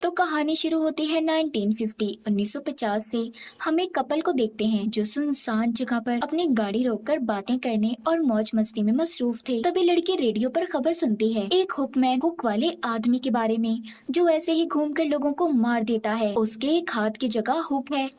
तो कहानी शुरू होती है 1950 से। हम एक कपल को देखते हैं जो सुनसान जगह पर अपनी गाड़ी रोककर बातें करने और मौज मस्ती में मसरूफ थे। तभी लड़की रेडियो पर खबर सुनती है, एक हुकमैन हुक वाले आदमी के बारे में जो ऐसे ही घूमकर लोगों को मार देता है। उसके एक हाथ की जगह हुक है।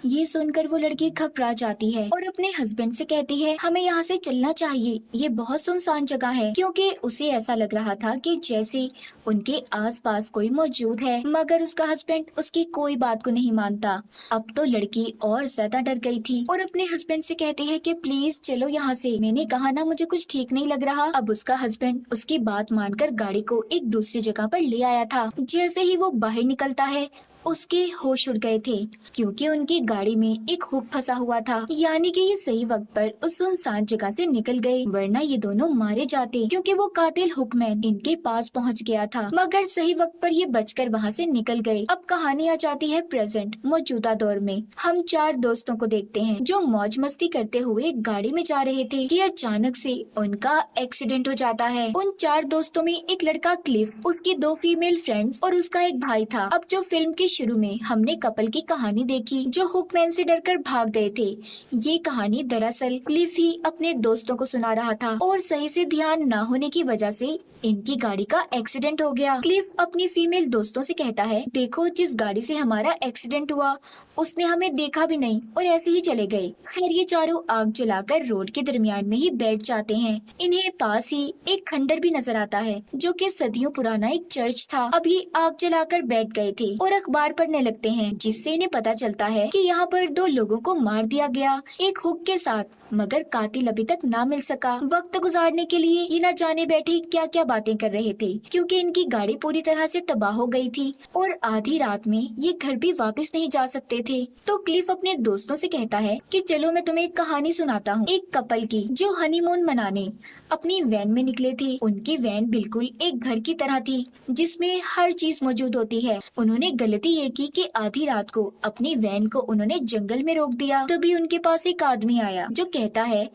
ये सुनकर वो लड़की घबरा जाती है और अपने हस्बैंड से कहती है, हमें यहाँ से चलना चाहिए, ये बहुत सुनसान जगह है। क्योंकि उसे ऐसा लग रहा था कि जैसे उनके आसपास कोई मौजूद है, मगर उसका हस्बैंड उसकी कोई बात को नहीं मानता। अब तो लड़की और ज्यादा डर गई थी और अपने हस्बैंड से कहती है कि प्लीज चलो यहाँ से, मैंने कहा ना मुझे कुछ ठीक नहीं लग रहा। अब उसका हस्बैंड उसकी बात मानकर गाड़ी को एक दूसरी जगह पर ले आया था। जैसे ही वो बाहर निकलता है उसके होश उड़ गए थे, क्योंकि उनकी गाड़ी में एक हुक फंसा हुआ था। यानी कि ये सही वक्त पर उस सुनसान जगह से निकल गए, वरना ये दोनों मारे जाते, क्योंकि वो कातिल हुकमैन इनके पास पहुंच गया था। मगर सही वक्त पर ये बचकर वहां से निकल गए। अब कहानी आ जाती है प्रेजेंट मौजूदा दौर में। हम चार दोस्तों को देखते हैं जो मौज मस्ती करते हुए गाड़ी में जा रहे थे कि अचानक से उनका एक्सीडेंट हो जाता है। उन चार दोस्तों में एक लड़का क्लिफ, उसकी दो फीमेल फ्रेंड्स और उसका एक भाई था। अब जो फिल्म के शुरू में हमने कपल की कहानी देखी जो हुकमैन से डरकर भाग गए थे, ये कहानी दरअसल क्लिफ ही अपने दोस्तों को सुना रहा था और सही से ध्यान न होने की वजह से इनकी गाड़ी का एक्सीडेंट हो गया। क्लिफ अपनी फीमेल दोस्तों से कहता है, देखो जिस गाड़ी से हमारा एक्सीडेंट हुआ उसने हमें देखा भी नहीं और ऐसे ही चले गए। खैर ये चारों आग जलाकर रोड के दरमियान में ही बैठ जाते हैं। इन्हें पास ही एक खंडर भी नजर आता है जो कि सदियों पुराना एक चर्च था। अभी आग जलाकर बैठ गए थे और अखबार पढ़ने लगते हैं, जिससे इन्हें पता चलता है कि यहाँ पर दो लोगों को मार दिया गया एक हुक के साथ, मगर कातिल अभी तक ना मिल सका। वक्त गुजारने के लिए ये न जाने बैठे क्या क्या बातें कर रहे थे, क्योंकि इनकी गाड़ी पूरी तरह से तबाह हो गई थी और आधी रात में ये घर भी वापस नहीं जा सकते थे। तो क्लिफ अपने दोस्तों से कहता है कि चलो मैं तुम्हें एक कहानी सुनाता हूँ, एक कपल की जो हनीमून मनाने अपनी वैन में निकले थे। उनकी वैन बिल्कुल एक घर की तरह थी जिसमें हर चीज मौजूद होती है। उन्होंने गलती ये की कि आधी रात को अपनी वैन को उन्होंने जंगल में रोक दिया। तभी उनके पास एक आदमी आया जो कहता है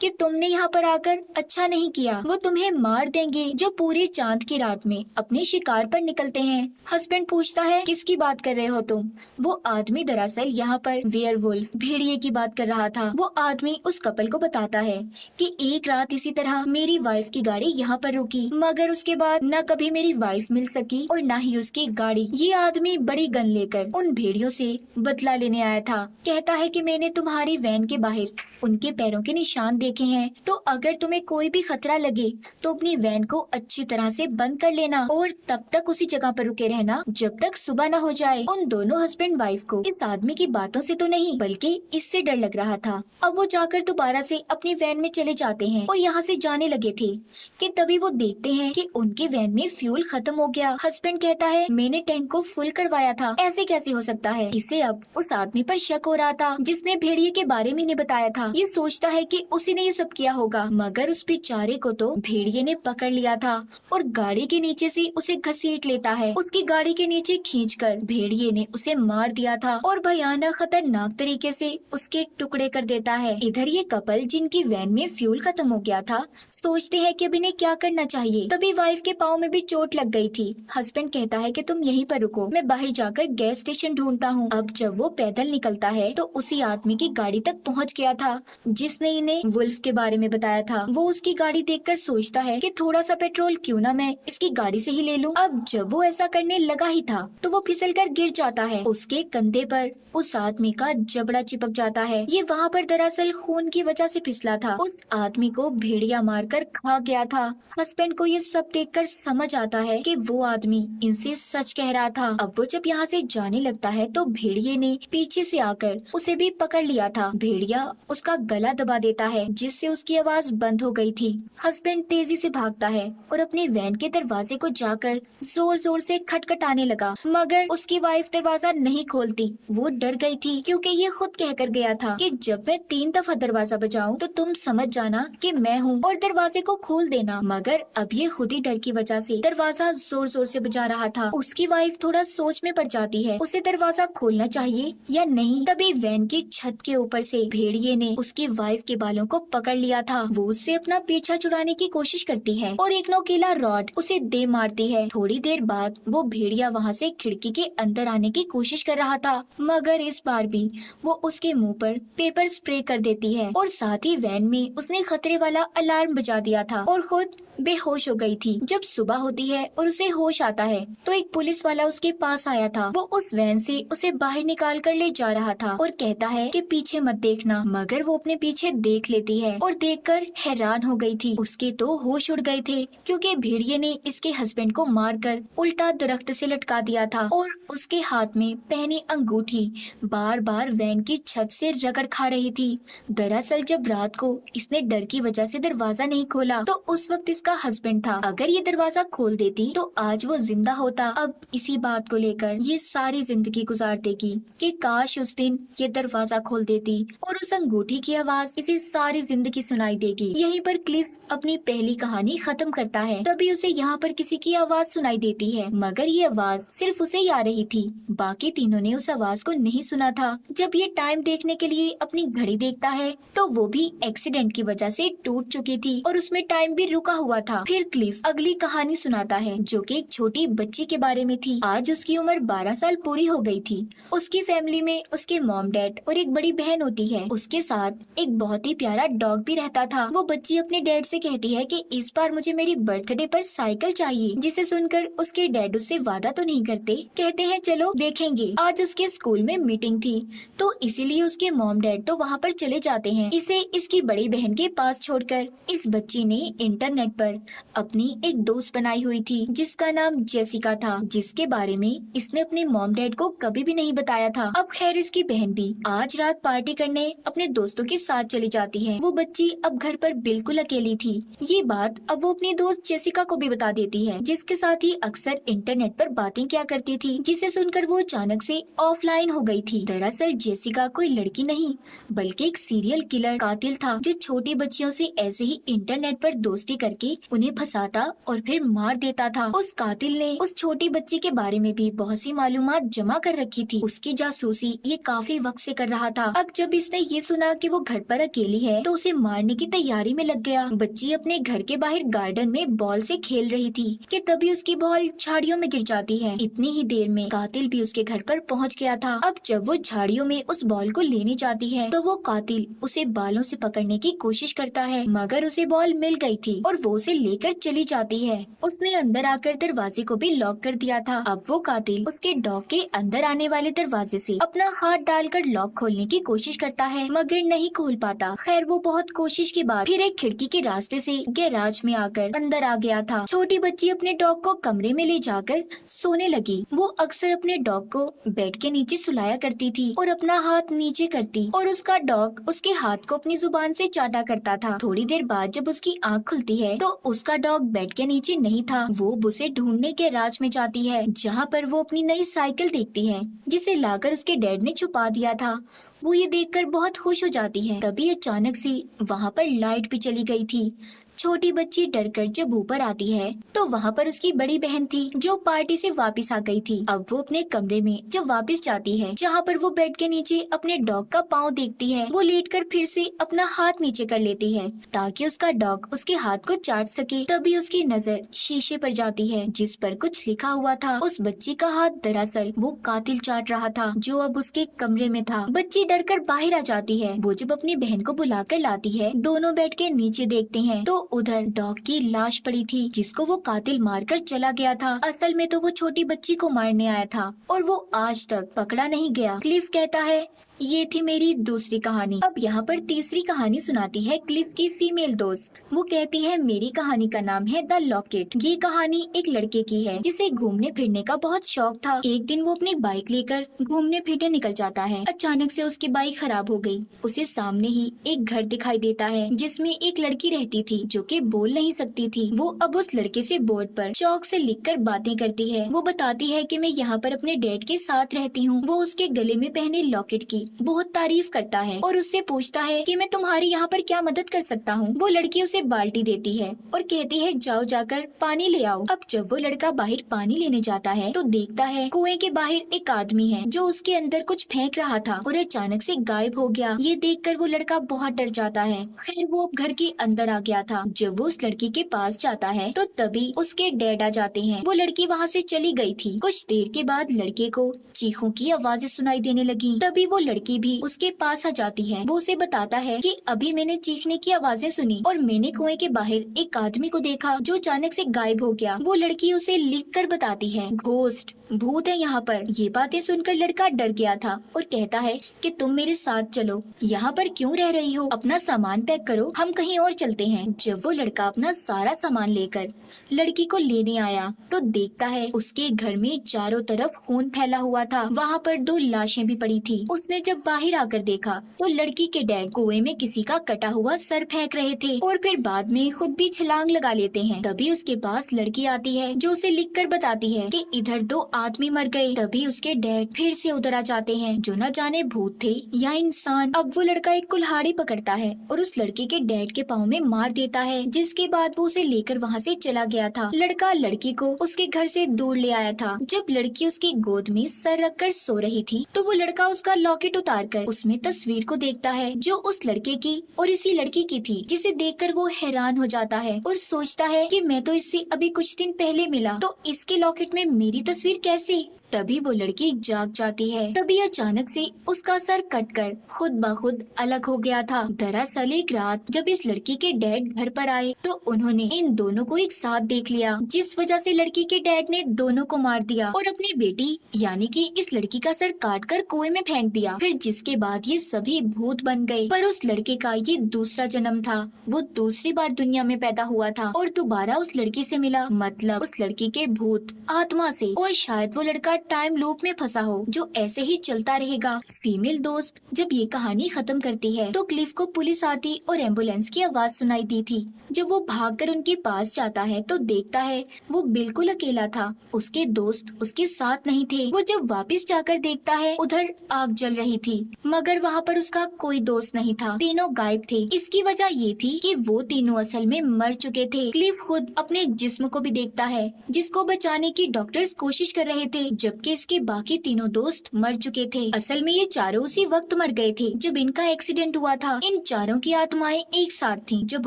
कि तुमने यहाँ पर आकर अच्छा नहीं किया, वो तुम्हें मार देंगे जो पूरे चांद की रात में अपने शिकार पर निकलते हैं। हस्बैंड पूछता है, किसकी बात कर रहे हो तुम? वो आदमी दरअसल यहाँ पर वेयरवुल्फ भेड़िए की बात कर रहा था। वो आदमी उस कपल को बताता है कि एक रात इसी तरह मेरी वाइफ की गाड़ी यहाँ पर रुकी, मगर उसके बाद न कभी मेरी वाइफ मिल सकी और न ही उसकी गाड़ी। ये आदमी बड़ी गन लेकर उन भेड़ियों से बदला लेने आया था। कहता है कि मैंने तुम्हारी वैन के बाहर उनके पैरों के निशान देखे हैं, तो अगर तुम्हें कोई भी खतरा लगे तो अपनी वैन को अच्छी तरह से बंद कर लेना और तब तक उसी जगह पर रुके रहना जब तक सुबह न हो जाए। उन दोनों हस्बैंड वाइफ को इस आदमी की बातों से तो नहीं बल्कि इससे डर लग रहा था। अब वो जाकर दोबारा से अपनी वैन में चले जाते हैं और यहाँ से जाने लगे थे कि तभी वो देखते हैं कि उनकी वैन में फ्यूल खत्म हो गया। हस्बैंड कहता है, मैंने टैंक को फुल करवाया था, ऐसे कैसे हो सकता है? इसे अब उस आदमी पर शक हो रहा था जिसने भेड़िए के बारे में इन्हें बताया था। ये सोचता है कि उसी ने ये सब किया होगा, मगर उस बेचारे को तो भेड़िए ने पकड़ लिया था और गाड़ी के नीचे से उसे घसीट लेता है। उसकी गाड़ी के नीचे खींचकर भेड़िए ने उसे मार दिया था और भयानक खतरनाक तरीके से उसके टुकड़े कर देता है। इधर ये कपल जिनकी वैन में फ्यूल खत्म हो गया था सोचते हैं कि अब इन्हें क्या करना चाहिए। तभी वाइफ के पाँव में भी चोट लग गई थी। हस्बैंड कहता है कि तुम यहीं पर रुको, मैं बाहर जाकर गैस स्टेशन ढूंढता हूँ। अब जब वो पैदल निकलता है तो उसी आदमी की गाड़ी तक पहुँच गया था जिसने इन्हें वुल्फ के बारे में बताया था। वो उसकी गाड़ी देखकर सोचता है कि थोड़ा सा पेट्रोल क्यों ना मैं इसकी गाड़ी से ही ले लूं। अब जब वो ऐसा करने लगा ही था तो वो फिसलकर गिर जाता है। उसके कंधे पर उस आदमी का जबड़ा चिपक जाता है। ये वहाँ पर दरअसल खून की वजह से फिसला था। उस आदमी को भेड़िया मारकर खा गया था। हस्बैंड को ये सब देखकर समझ आता है कि वो आदमी इनसे सच कह रहा था। अब वो जब यहाँ से जाने लगता है तो भेड़िए ने पीछे से आकर उसे भी पकड़ लिया था। भेड़िया उसका गला दबा देता है जिससे उसकी आवाज बंद हो गई थी। हस्बैंड तेजी से भागता है और अपनी वैन के दरवाजे को जाकर जोर जोर से खटखटाने लगा, मगर उसकी वाइफ दरवाजा नहीं खोलती। वो डर गई थी क्योंकि ये खुद कहकर गया था कि जब मैं 3 दफा दरवाजा बजाऊं तो तुम समझ जाना कि मैं हूँ और दरवाजे को खोल देना। मगर अब ये खुद ही डर की वजह से दरवाजा जोर जोर से बजा रहा था। उसकी वाइफ थोड़ा सोच में पड़ जाती है, उसे दरवाजा खोलना चाहिए या नहीं। तभी वैन की छत के ऊपर से भेड़िए ने उसकी वाइफ के बालों को पकड़ लिया था। वो उससे अपना पीछा छुड़ाने की कोशिश करती है और एक नोकीला रॉड उसे दे मारती है। थोड़ी देर बाद वो भेड़िया वहाँ से खिड़की के अंदर आने की कोशिश कर रहा था, मगर इस बार भी वो उसके मुंह पर पेपर स्प्रे कर देती है और साथ ही वैन में उसने खतरे वाला अलार्म बजा दिया था और खुद बेहोश हो गई थी। जब सुबह होती है और उसे होश आता है तो एक पुलिस वाला उसके पास आया था। वो उस वैन से उसे बाहर निकाल कर ले जा रहा था और कहता है कि पीछे मत देखना, मगर वो अपने पीछे देख लेती है और देखकर हैरान हो गई थी। उसके तो होश उड़ गए थे क्योंकि भेड़िए ने इसके हस्बैंड को मारकर उल्टा दरख्त से लटका दिया था और उसके हाथ में पहनी अंगूठी बार बार वैन की छत से रगड़ खा रही थी। दरअसल जब रात को इसने डर की वजह से दरवाजा नहीं खोला तो उस वक्त इसका हस्बैंड था। अगर ये दरवाजा खोल देती तो आज वो जिंदा होता। अब इसी बात को लेकर ये सारी जिंदगी गुजार देगी कि काश उस दिन ये दरवाजा खोल देती और उस अंगूठी की आवाज इसे सारी जिंदगी सुनाई देगी। यहीं पर क्लिफ अपनी पहली कहानी खत्म करता है। तभी उसे यहाँ पर किसी की आवाज सुनाई देती है, मगर ये आवाज सिर्फ उसे ही आ रही थी, बाकी तीनों ने उस आवाज को नहीं सुना था। जब ये टाइम देखने के लिए अपनी घड़ी देखता है तो वो भी एक्सीडेंट की वजह से टूट चुकी थी और उसमें टाइम भी रुका हुआ था। फिर क्लिफ अगली कहानी सुनाता है जो कि एक छोटी बच्ची के बारे में थी। आज उसकी उम्र 12 साल पूरी हो गई थी। उसकी फैमिली में उसके मॉम डैड और एक बड़ी बहन होती है। उसके साथ एक बहुत ही प्यारा डॉग भी रहता था। वो बच्ची अपने डैड से कहती है कि इस बार मुझे मेरी बर्थडे पर साइकिल चाहिए, जिसे सुनकर उसके डैड उससे वादा तो नहीं करते, कहते हैं चलो देखेंगे। आज उसके स्कूल में मीटिंग थी तो इसीलिए उसके मॉम डैड तो वहाँ पर चले जाते हैं इसे इसकी बड़ी बहन के पास छोड़कर। इस बच्ची ने इंटरनेट पर अपनी एक दोस्त बनाई हुई थी जिसका नाम जेसिका था, जिसके बारे में इसने अपने मॉम डैड को कभी भी नहीं बताया था। अब खैर इसकी बहन भी आज रात पार्टी करने अपने दोस्तों के साथ चली जाती है। वो बच्ची अब घर पर बिल्कुल अकेली थी। ये बात अब वो अपनी दोस्त जेसिका को भी बता देती है, जिसके साथ ही अक्सर इंटरनेट पर बातें किया करती थी, जिसे सुनकर वो अचानक से ऑफलाइन हो गई थी। दरअसल जेसिका कोई लड़की नहीं बल्कि एक सीरियल किलर कातिल था जो छोटी बच्चियों से ऐसे ही इंटरनेट पर दोस्ती करके उन्हें फंसाता और फिर मार देता था। उस कातिल ने उस छोटी बच्ची के बारे में भी बहुत सी मालूमात जमा कर रखी थी। उसकी जासूसी ये काफी वक्त से कर रहा था। अब जब इसने ये सुना कि वो घर पर अकेली है तो उसे मारने की तैयारी में लग गया। बच्ची अपने घर के बाहर गार्डन में बॉल से खेल रही थी कि तभी उसकी बॉल झाड़ियों में गिर जाती है। इतनी ही देर में कातिल भी उसके घर पर पहुंच गया था। अब जब वो झाड़ियों में उस बॉल को लेने जाती है तो वो कातिल उसे बालों से पकड़ने की कोशिश करता है, मगर उसे बॉल मिल गई थी और वो उसे लेकर चली जाती है। उसने अंदर आकर दरवाजे को भी लॉक कर दिया था। अब वो कातिल उसके डॉग के अंदर आने वाले दरवाजे से अपना हाथ डालकर लॉक खोलने की कोशिश करता है, मगर नहीं खोल पाता। खैर वो बहुत कोशिश के बाद फिर एक खिड़की के रास्ते से गैराज में आकर अंदर आ गया था। छोटी बच्ची अपने डॉग को कमरे में ले जाकर सोने लगी। वो अक्सर अपने डॉग को बेड के नीचे सुलाया करती थी और अपना हाथ नीचे करती और उसका डॉग उसके हाथ को अपनी जुबान से चाटा करता था। थोड़ी देर बाद जब उसकी आँख खुलती है तो उसका डॉग बेड के नीचे नहीं था। वो उसे ढूंढने गैराज में जाती है जहाँ पर वो अपनी नई साइकिल देखती है जिसे लाकर उसके डैड ने छुपा दिया था। वो ये देखकर बहुत खुश हो जाती है। तभी अचानक से वहाँ पर लाइट भी चली गई थी। छोटी बच्ची डरकर जब ऊपर आती है तो वहाँ पर उसकी बड़ी बहन थी जो पार्टी से वापस आ गई थी। अब वो अपने कमरे में जब वापस जाती है जहाँ पर वो बेड के नीचे अपने डॉग का पाँव देखती है, वो लेटकर फिर से अपना हाथ नीचे कर लेती है ताकि उसका डॉग उसके हाथ को चाट सके। तभी उसकी नजर शीशे पर जाती है जिस पर कुछ लिखा हुआ था। उस बच्ची का हाथ दरअसल वो कातिल चाट रहा था जो अब उसके कमरे में था। बच्ची डरकर बाहर आ जाती है। वो जब अपनी बहन को बुलाकर लाती है, दोनों बेड के नीचे देखते हैं तो उधर डॉग की लाश पड़ी थी जिसको वो कातिल मारकर चला गया था। असल में तो वो छोटी बच्ची को मारने आया था और वो आज तक पकड़ा नहीं गया। क्लिफ कहता है ये थी मेरी दूसरी कहानी। अब यहाँ पर तीसरी कहानी सुनाती है क्लिफ की फीमेल दोस्त। वो कहती है मेरी कहानी का नाम है द लॉकेट। ये कहानी एक लड़के की है जिसे घूमने फिरने का बहुत शौक था। एक दिन वो अपनी बाइक लेकर घूमने फिरने निकल जाता है। अचानक से उसकी बाइक खराब हो गई। उसे सामने ही एक घर दिखाई देता है जिसमें एक लड़की रहती थी जो जो कि बोल नहीं सकती थी, वो अब उस लड़के से बोर्ड पर चौक से लिखकर बातें करती है। वो बताती है कि मैं यहाँ पर अपने डैड के साथ रहती हूँ। वो उसके गले में पहने लॉकेट की बहुत तारीफ करता है और उससे पूछता है कि मैं तुम्हारी यहाँ पर क्या मदद कर सकता हूँ। वो लड़की उसे बाल्टी देती है और कहती है जाओ जाकर पानी ले आओ। अब जब वो लड़का बाहर पानी लेने जाता है तो देखता है कुएं के बाहर एक आदमी है जो उसके अंदर कुछ फेंक रहा था और अचानक से गायब हो गया। ये देखकर वो लड़का बहुत डर जाता है। खैर वो अब घर के अंदर आ गया था। जब वो उस लड़की के पास जाता है तो तभी उसके डैड आ जाते हैं। वो लड़की वहाँ से चली गई थी। कुछ देर के बाद लड़के को चीखों की आवाजें सुनाई देने लगी। तभी वो लड़की भी उसके पास आ जाती है। वो उसे बताता है कि अभी मैंने चीखने की आवाजें सुनी और मैंने कुएं के बाहर एक आदमी को देखा जो अचानक से गायब हो गया। वो लड़की उसे लिखकर बताती है घोस्ट भूत है यहाँ पर। ये बातें सुनकर लड़का डर गया था और कहता है कि तुम मेरे साथ चलो। यहाँ पर क्यों रह रही हो? अपना सामान पैक करो, हम कहीं और चलते हैं। जब वो लड़का अपना सारा सामान लेकर लड़की को लेने आया तो देखता है उसके घर में चारों तरफ खून फैला हुआ था। वहाँ पर 2 लाशें भी पड़ी थी। उसने जब बाहर आकर देखा तो लड़की के डैड कुएं में किसी का कटा हुआ सर फेंक रहे थे और फिर बाद में खुद भी छलांग लगा लेते हैं। तभी उसके पास लड़की आती है जो उसे लिखकर बताती है कि इधर 2 आदमी मर गए। तभी उसके डैड फिर से उधर आ जाते हैं जो न जाने भूत थे या इंसान। अब वो लड़का एक कुल्हाड़ी पकड़ता है और उस लड़की के डैड के पाँव में मार देता है, जिसके बाद वो उसे लेकर वहाँ से चला गया था। लड़का लड़की को उसके घर से दूर ले आया था। जब लड़की उसकी गोद में सर रखकर सो रही थी तो वो लड़का उसका लॉकेट उतार कर उसमें तस्वीर को देखता है जो उस लड़के की और इसी लड़की की थी, जिसे देखकर वो हैरान हो जाता है और सोचता है कि मैं तो इससे अभी कुछ दिन पहले मिला, तो इसके लॉकेट में मेरी तस्वीर कैसे? तभी वो लड़की जाग जाती है। तभी अचानक से उसका सर कटकर खुद ब खुद अलग हो गया था। दरअसल एक रात जब इस लड़की के डैड घर पर आए तो उन्होंने इन दोनों को एक साथ देख लिया, जिस वजह से लड़की के डैड ने दोनों को मार दिया और अपनी बेटी यानी कि इस लड़की का सर काट कर कुएं में फेंक दिया। फिर जिसके बाद ये सभी भूत बन गए। पर उस लड़के का ये दूसरा जन्म था। वो दूसरी बार दुनिया में पैदा हुआ था और दोबारा उस लड़की से मिला, मतलब उस लड़की के भूत आत्मा से। और शायद वो लड़का टाइम लूप में फंसा हो जो ऐसे ही चलता रहेगा। फीमेल दोस्त जब ये कहानी खत्म करती है तो क्लिफ को पुलिस आती और एम्बुलेंस की आवाज सुनाई दी थी। जब वो भागकर उनके पास जाता है तो देखता है वो बिल्कुल अकेला था, उसके दोस्त उसके साथ नहीं थे। वो जब वापस जाकर देखता है उधर आग जल रही थी, मगर वहाँ पर उसका कोई दोस्त नहीं था, तीनों गायब थे। इसकी वजह ये थी कि वो तीनों असल में मर चुके थे। क्लिफ खुद अपने जिस्म को भी देखता है जिसको बचाने की डॉक्टर्स कोशिश कर रहे थे, जबकि इसके बाकी तीनों दोस्त मर चुके थे। असल में ये चारों उसी वक्त मर गए थे जब इनका एक्सीडेंट हुआ था। इन चारों की आत्माएं एक साथ थीं जब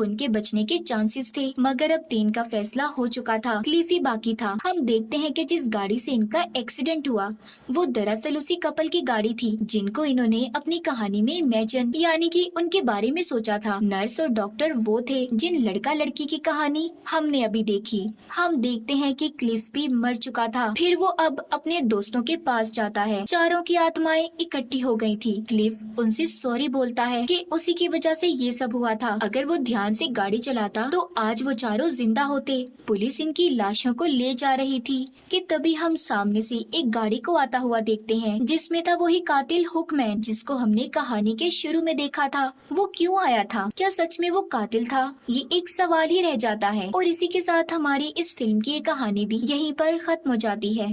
उनके बचने के चांसेस थे, मगर अब 3 का फैसला हो चुका था। क्लिफ ही बाकी था। हम देखते हैं कि जिस गाड़ी से इनका एक्सीडेंट हुआ वो दरअसल उसी कपल की गाड़ी थी जिनको इन्होंने अपनी कहानी में इमेजिन यानी कि उनके बारे में सोचा था। नर्स और डॉक्टर वो थे जिन लड़का लड़की की कहानी हमने अभी देखी। हम देखते हैं कि क्लिफ भी मर चुका था। फिर वो अब अपने दोस्तों के पास जाता है। चारों की आत्माएं इकट्ठी हो गई थी। क्लिफ उनसे सॉरी बोलता है कि उसी की वजह से ये सब हुआ था। अगर वो ध्यान से गाड़ी चलाता तो आज वो चारों जिंदा होते। पुलिस इनकी लाशों को ले जा रही थी कि तभी हम सामने से एक गाड़ी को आता हुआ देखते हैं जिसमें था वही कातिल हुकमैन जिसको हमने कहानी के शुरू में देखा था। वो क्यों आया था? क्या सच में वो कातिल था? ये एक सवाल ही रह जाता है। और इसी के साथ हमारी इस फिल्म की ये कहानी भी यहीं पर खत्म हो जाती है।